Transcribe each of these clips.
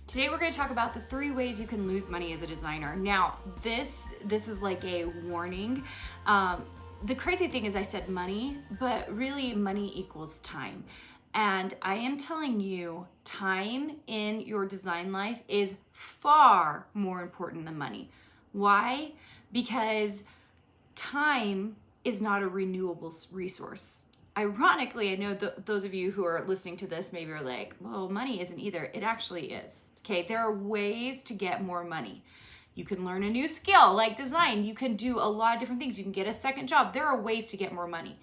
Today we're going to talk about the 3 ways you can lose money as a designer. Now, this is like a warning. The crazy thing is I said money, but really money equals time. And I am telling you, time in your design life is far more important than money. Why? Because time is not a renewable resource. Ironically, I know those of you who are listening to this maybe are like, well, money isn't either. It actually is. Okay, there are ways to get more money. You can learn a new skill like design. You can do a lot of different things. You can get a second job. There are ways to get more money.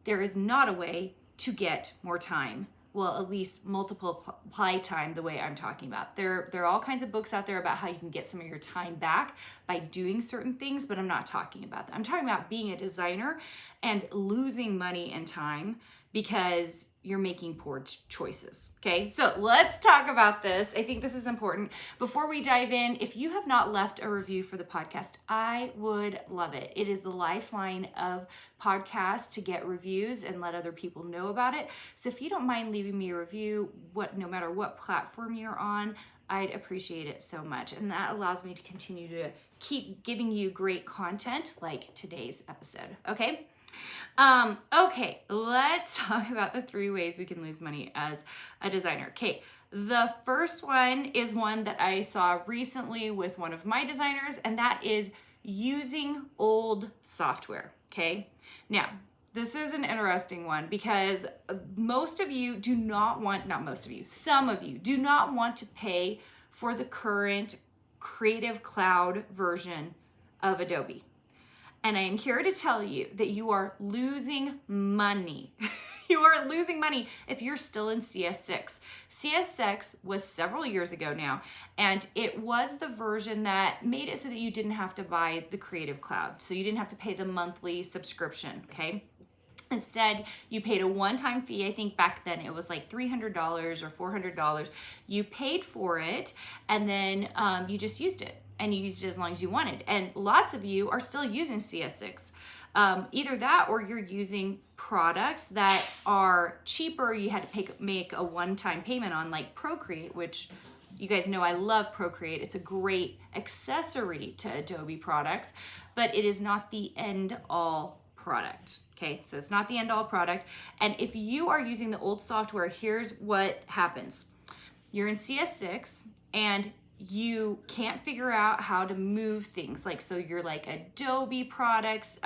There is not a way to get more time. Well, at least multiply time the way I'm talking about. There are all kinds of books out there about how you can get some of your time back by doing certain things, but I'm not talking about that. I'm talking about being a designer and losing money and time because you're making poor choices. Okay, so let's talk about this. I think this is important. Before we dive in, if you have not left a review for the podcast, I would love it. It is the lifeline of podcasts to get reviews and let other people know about it. So if you don't mind leaving me a review, no matter what platform you're on, I'd appreciate it so much. And that allows me to continue to keep giving you great content like today's episode. Okay? Okay, let's talk about the 3 ways we can lose money as a designer. Okay, the first one is one that I saw recently with one of my designers, and that is using old software. Okay, now this is an interesting one because most of you do not want, not most of you, some of you do not want to pay for the current Creative Cloud version of Adobe. And I am here to tell you that you are losing money. You are losing money if you're still in CS6. CS6 was several years ago now, and it was the version that made it so that you didn't have to buy the Creative Cloud. So you didn't have to pay the monthly subscription, okay? Instead, you paid a one-time fee. I think back then it was like $300 or $400. You paid for it, and then you just used it. And you used it as long as you wanted. And lots of you are still using CS6. Either that or you're using products that are cheaper. You had to make a one-time payment on, like Procreate, which you guys know I love Procreate. It's a great accessory to Adobe products, but it is not the end-all product. Okay, so it's not the end-all product. And if you are using the old software, here's what happens. You're in CS6 and you can't figure out how to move things. Like, so you're like Adobe products,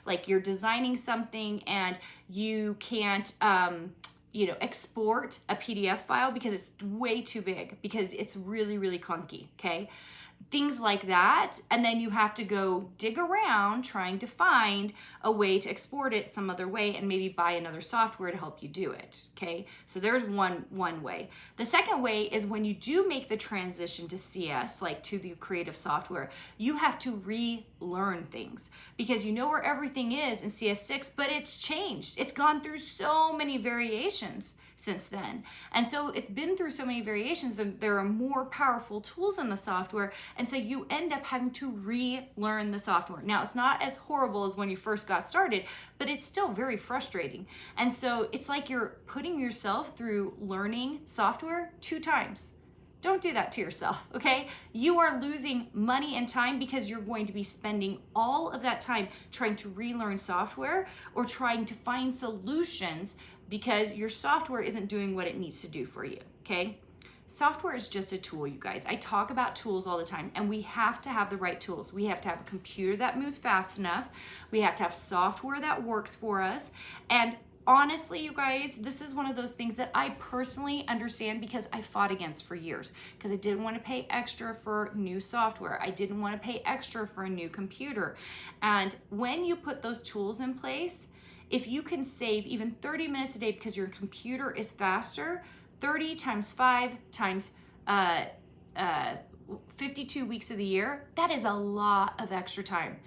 like you're designing something and you can't, export a PDF file because it's way too big, because it's really, really clunky, okay? Things like that. And then you have to go dig around trying to find a way to export it some other way and maybe buy another software to help you do it, okay? So there's one way. The second way is when you do make the transition to CS, like to the creative software, you have to relearn things because you know where everything is in CS6, but it's changed. It's gone through so many variations since then. And so it's been through so many variations that there are more powerful tools in the software. And so you end up having to relearn the software. Now, it's not as horrible as when you first got started, but it's still very frustrating. And so it's like you're putting yourself through learning software 2 times. Don't do that to yourself, okay? You are losing money and time because you're going to be spending all of that time trying to relearn software or trying to find solutions because your software isn't doing what it needs to do for you, okay? Software is just a tool, you guys. I talk about tools all the time, and we have to have the right tools. We have to have a computer that moves fast enough. We have to have software that works for us. And honestly, you guys, this is one of those things that I personally understand because I fought against for years because I didn't want to pay extra for new software. I didn't want to pay extra for a new computer. And when you put those tools in place, if you can save even 30 minutes a day because your computer is faster, 30 times 5 times 52 weeks of the year, that is a lot of extra time.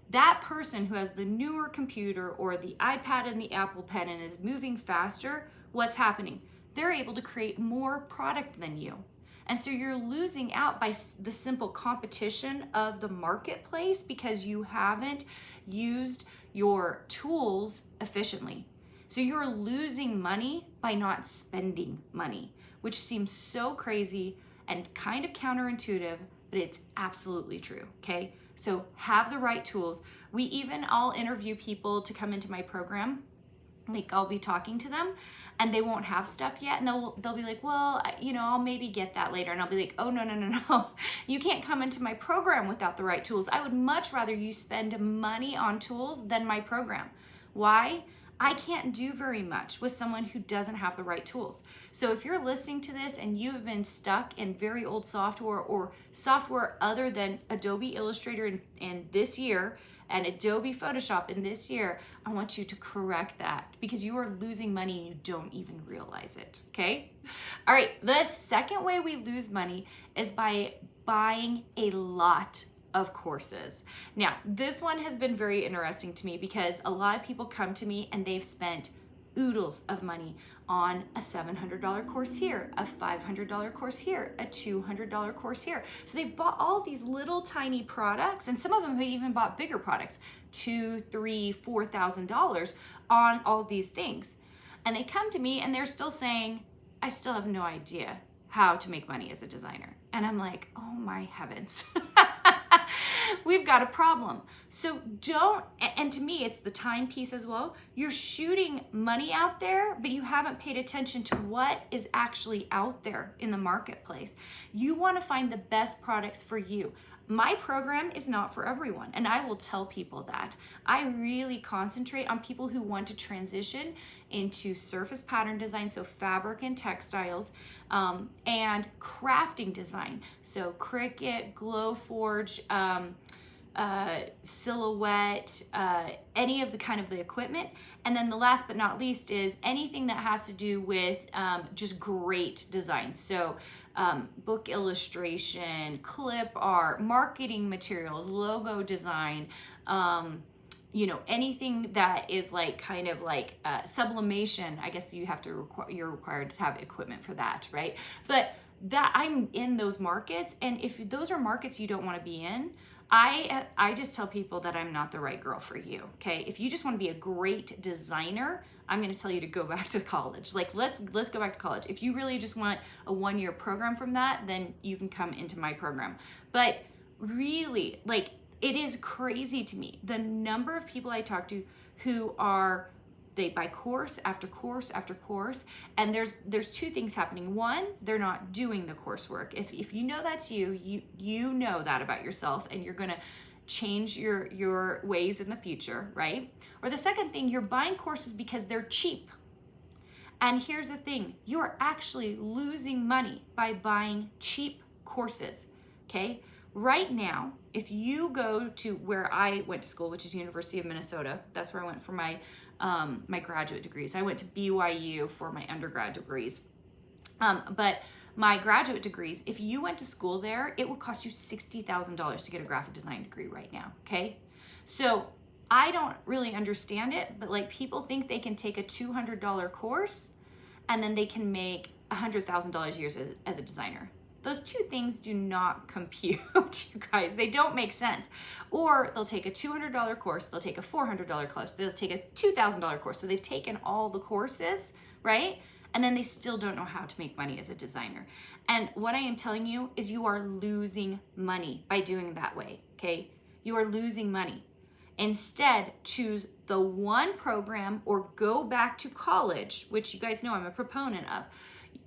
That person who has the newer computer or the iPad and the Apple Pen and is moving faster, what's happening? They're able to create more product than you. And so you're losing out by the simple competition of the marketplace because you haven't used your tools efficiently. So you're losing money by not spending money, which seems so crazy and kind of counterintuitive, but it's absolutely true, okay? So have the right tools. I'll interview people to come into my program. Like I'll be talking to them and they won't have stuff yet, and they'll be like, well, I'll maybe get that later. And I'll be like, oh, no. You can't come into my program without the right tools. I would much rather you spend money on tools than my program. Why? I can't do very much with someone who doesn't have the right tools. So if you're listening to this and you have been stuck in very old software or software other than Adobe Illustrator in this year and Adobe Photoshop in this year, I want you to correct that, because you are losing money and you don't even realize it, okay? All right, the second way we lose money is by buying a lot of courses. Now, this one has been very interesting to me because a lot of people come to me and they've spent oodles of money on a $700 course here, a $500 course here, a $200 course here. So they've bought all these little tiny products, and some of them have even bought bigger products, $2,000, $3,000, $4,000 on all these things. And they come to me and they're still saying, I still have no idea how to make money as a designer. And I'm like, oh my heavens. We've got a problem. So and to me, it's the time piece as well. You're shooting money out there, but you haven't paid attention to what is actually out there in the marketplace. You want to find the best products for you. My program is not for everyone, and I will tell people that. I really concentrate on people who want to transition into surface pattern design, so fabric and textiles, and crafting design, so Cricut, Glowforge, Silhouette, any of the kind of the equipment. And then the last but not least is anything that has to do with just great design. So book illustration, clip art, marketing materials, logo design, anything that is like kind of like sublimation. I guess you're required to have equipment for that, right? But that I'm in those markets, and if those are markets you don't want to be in, I just tell people that I'm not the right girl for you, okay? If you just want to be a great designer, I'm going to tell you to go back to college. Like, let's go back to college. If you really just want a one-year program from that, then you can come into my program. But really, like, it is crazy to me, the number of people I talk to who they buy course after course after course, and there's two things happening. One, they're not doing the coursework. If you know that's you know that about yourself, and you're gonna change your ways in the future, right? Or the second thing, you're buying courses because they're cheap. And here's the thing, you're actually losing money by buying cheap courses, okay? Right now, if you go to where I went to school, which is University of Minnesota, that's where I went for my graduate degrees. I went to BYU for my undergrad degrees. But my graduate degrees, if you went to school there, it would cost you $60,000 to get a graphic design degree right now, okay? So I don't really understand it, but like people think they can take a $200 course and then they can make $100,000 a year as a designer. Those two things do not compute, you guys. They don't make sense. Or they'll take a $200 course, they'll take a $400 course, they'll take a $2,000 course. So they've taken all the courses, right? And then they still don't know how to make money as a designer. And what I am telling you is you are losing money by doing that way, okay? You are losing money. Instead, choose the one program or go back to college, which you guys know I'm a proponent of.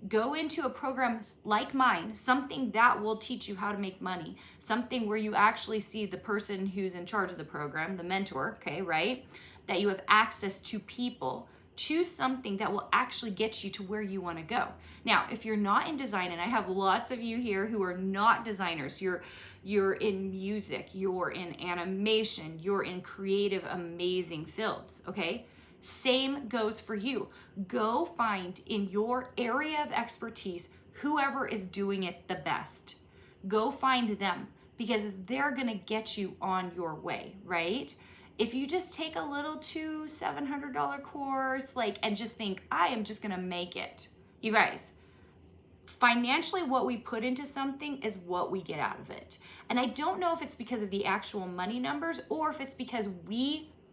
Go into a program like mine, something that will teach you how to make money, something where you actually see the person who's in charge of the program, the mentor, okay, right? That you have access to people. Choose something that will actually get you to where you want to go. Now, if you're not in design, and I have lots of you here who are not designers, you're in music, you're in animation, you're in creative, amazing fields, okay? Same goes for you. Go find in your area of expertise whoever is doing it the best. Go find them, because they're gonna get you on your way, right? If you just take a little $700 course, and just think, I am just gonna make it. You guys, financially what we put into something is what we get out of it. And I don't know if it's because of the actual money numbers or if it's because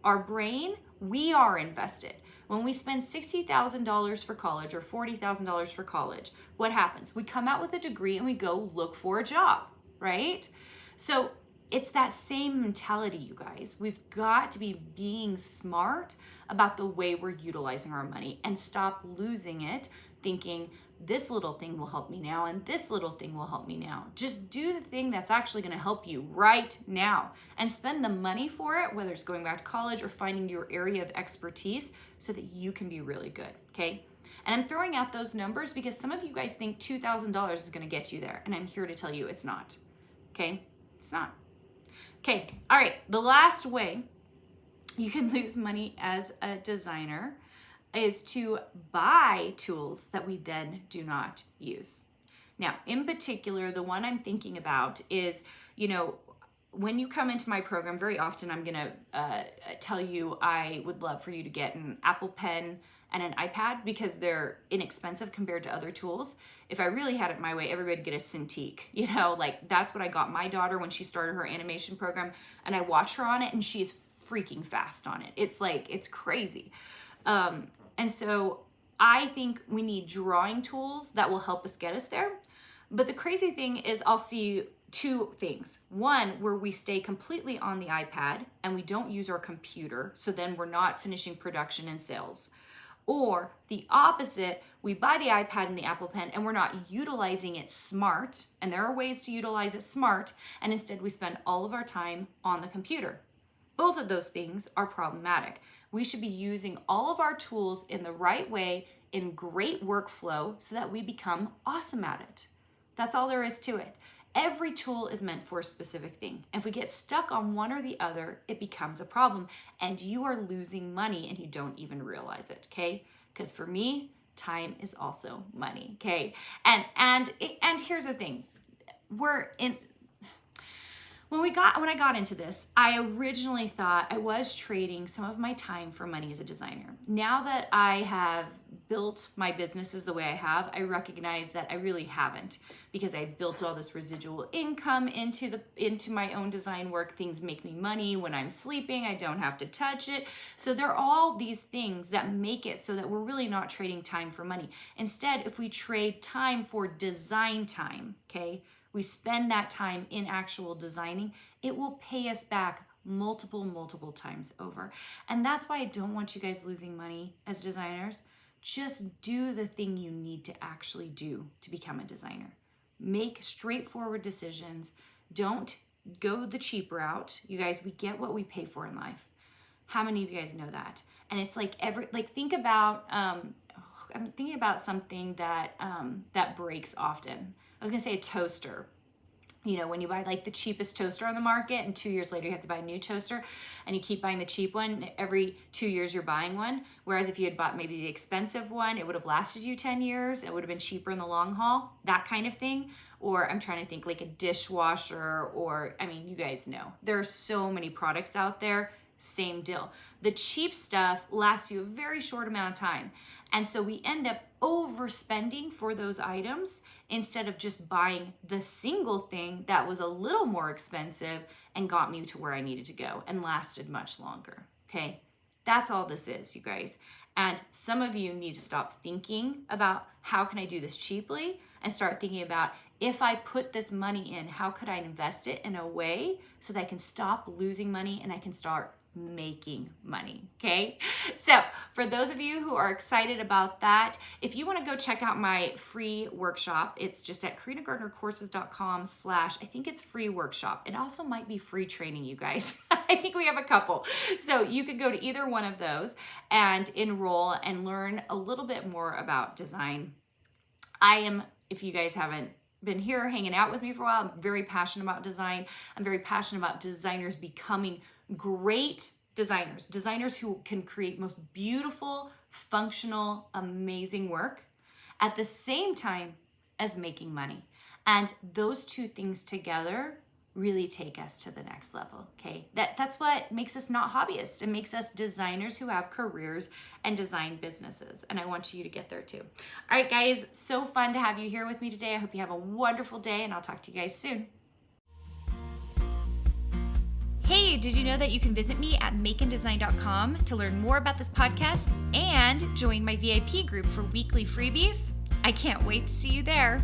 our brain, we are invested. When we spend $60,000 for college or $40,000 for college, what happens? We come out with a degree and we go look for a job, right? So it's that same mentality, you guys. We've got to be being smart about the way we're utilizing our money and stop losing it thinking this little thing will help me now and this little thing will help me now. Just do the thing that's actually going to help you right now and spend the money for it, whether it's going back to college or finding your area of expertise so that you can be really good, okay? And I'm throwing out those numbers because some of you guys think $2,000 is going to get you there, and I'm here to tell you it's not, okay? It's not. Okay, all right, the last way you can lose money as a designer is to buy tools that we then do not use. Now, in particular, the one I'm thinking about is, when you come into my program, very often I'm gonna tell you I would love for you to get an Apple Pen and an iPad because they're inexpensive compared to other tools. If I really had it my way, everybody would get a Cintiq. That's what I got my daughter when she started her animation program, and I watch her on it and she's freaking fast on it. It's crazy. And so I think we need drawing tools that will help us get us there. But the crazy thing is I'll see two things. One, where we stay completely on the iPad and we don't use our computer, so then we're not finishing production and sales. Or the opposite, we buy the iPad and the Apple Pen and we're not utilizing it smart, and there are ways to utilize it smart, and instead we spend all of our time on the computer. Both of those things are problematic. We should be using all of our tools in the right way, in great workflow, so that we become awesome at it. That's all there is to it. Every tool is meant for a specific thing. If we get stuck on one or the other, it becomes a problem, and you are losing money and you don't even realize it, okay? Because for me, time is also money, okay? And here's the thing. When I got into this, I originally thought I was trading some of my time for money as a designer. Now that I have built my businesses the way I have, I recognize that I really haven't, because I've built all this residual income into my own design work. Things make me money when I'm sleeping. I don't have to touch it. So there are all these things that make it so that we're really not trading time for money. Instead, if we trade time for design time, okay, we spend that time in actual designing, it will pay us back multiple times over. And that's why I don't want you guys losing money as designers. Just do the thing you need to actually do to become a designer. Make straightforward decisions. Don't go the cheap route. You guys, we get what we pay for in life. How many of you guys know that? And it's think about, I'm thinking about something that breaks often. I was gonna say a toaster. When you buy the cheapest toaster on the market and 2 years later you have to buy a new toaster, and you keep buying the cheap one, every 2 years you're buying one. Whereas if you had bought maybe the expensive one, it would have lasted you 10 years. It would have been cheaper in the long haul, that kind of thing. Or I'm trying to think like a dishwasher, or, you guys know. There are so many products out there, same deal. The cheap stuff lasts you a very short amount of time. And so we end up overspending for those items instead of just buying the single thing that was a little more expensive and got me to where I needed to go and lasted much longer, okay? That's all this is, you guys. And some of you need to stop thinking about how can I do this cheaply and start thinking about, if I put this money in, how could I invest it in a way so that I can stop losing money and I can start making money, okay? So for those of you who are excited about that, if you want to go check out my free workshop, it's just at carinagardnercourses.com/ I think it's free workshop. It also might be free training, you guys. I think we have a couple. So you could go to either one of those and enroll and learn a little bit more about design. If you guys haven't been here hanging out with me for a while, I'm very passionate about design. I'm very passionate about designers becoming great designers who can create most beautiful, functional, amazing work at the same time as making money. And those two things together really take us to the next level, okay? That's what makes us not hobbyists. It makes us designers who have careers and design businesses. And I want you to get there too. All right, guys, so fun to have you here with me today. I hope you have a wonderful day, and I'll talk to you guys soon. Hey, did you know that you can visit me at makeanddesign.com to learn more about this podcast and join my VIP group for weekly freebies? I can't wait to see you there.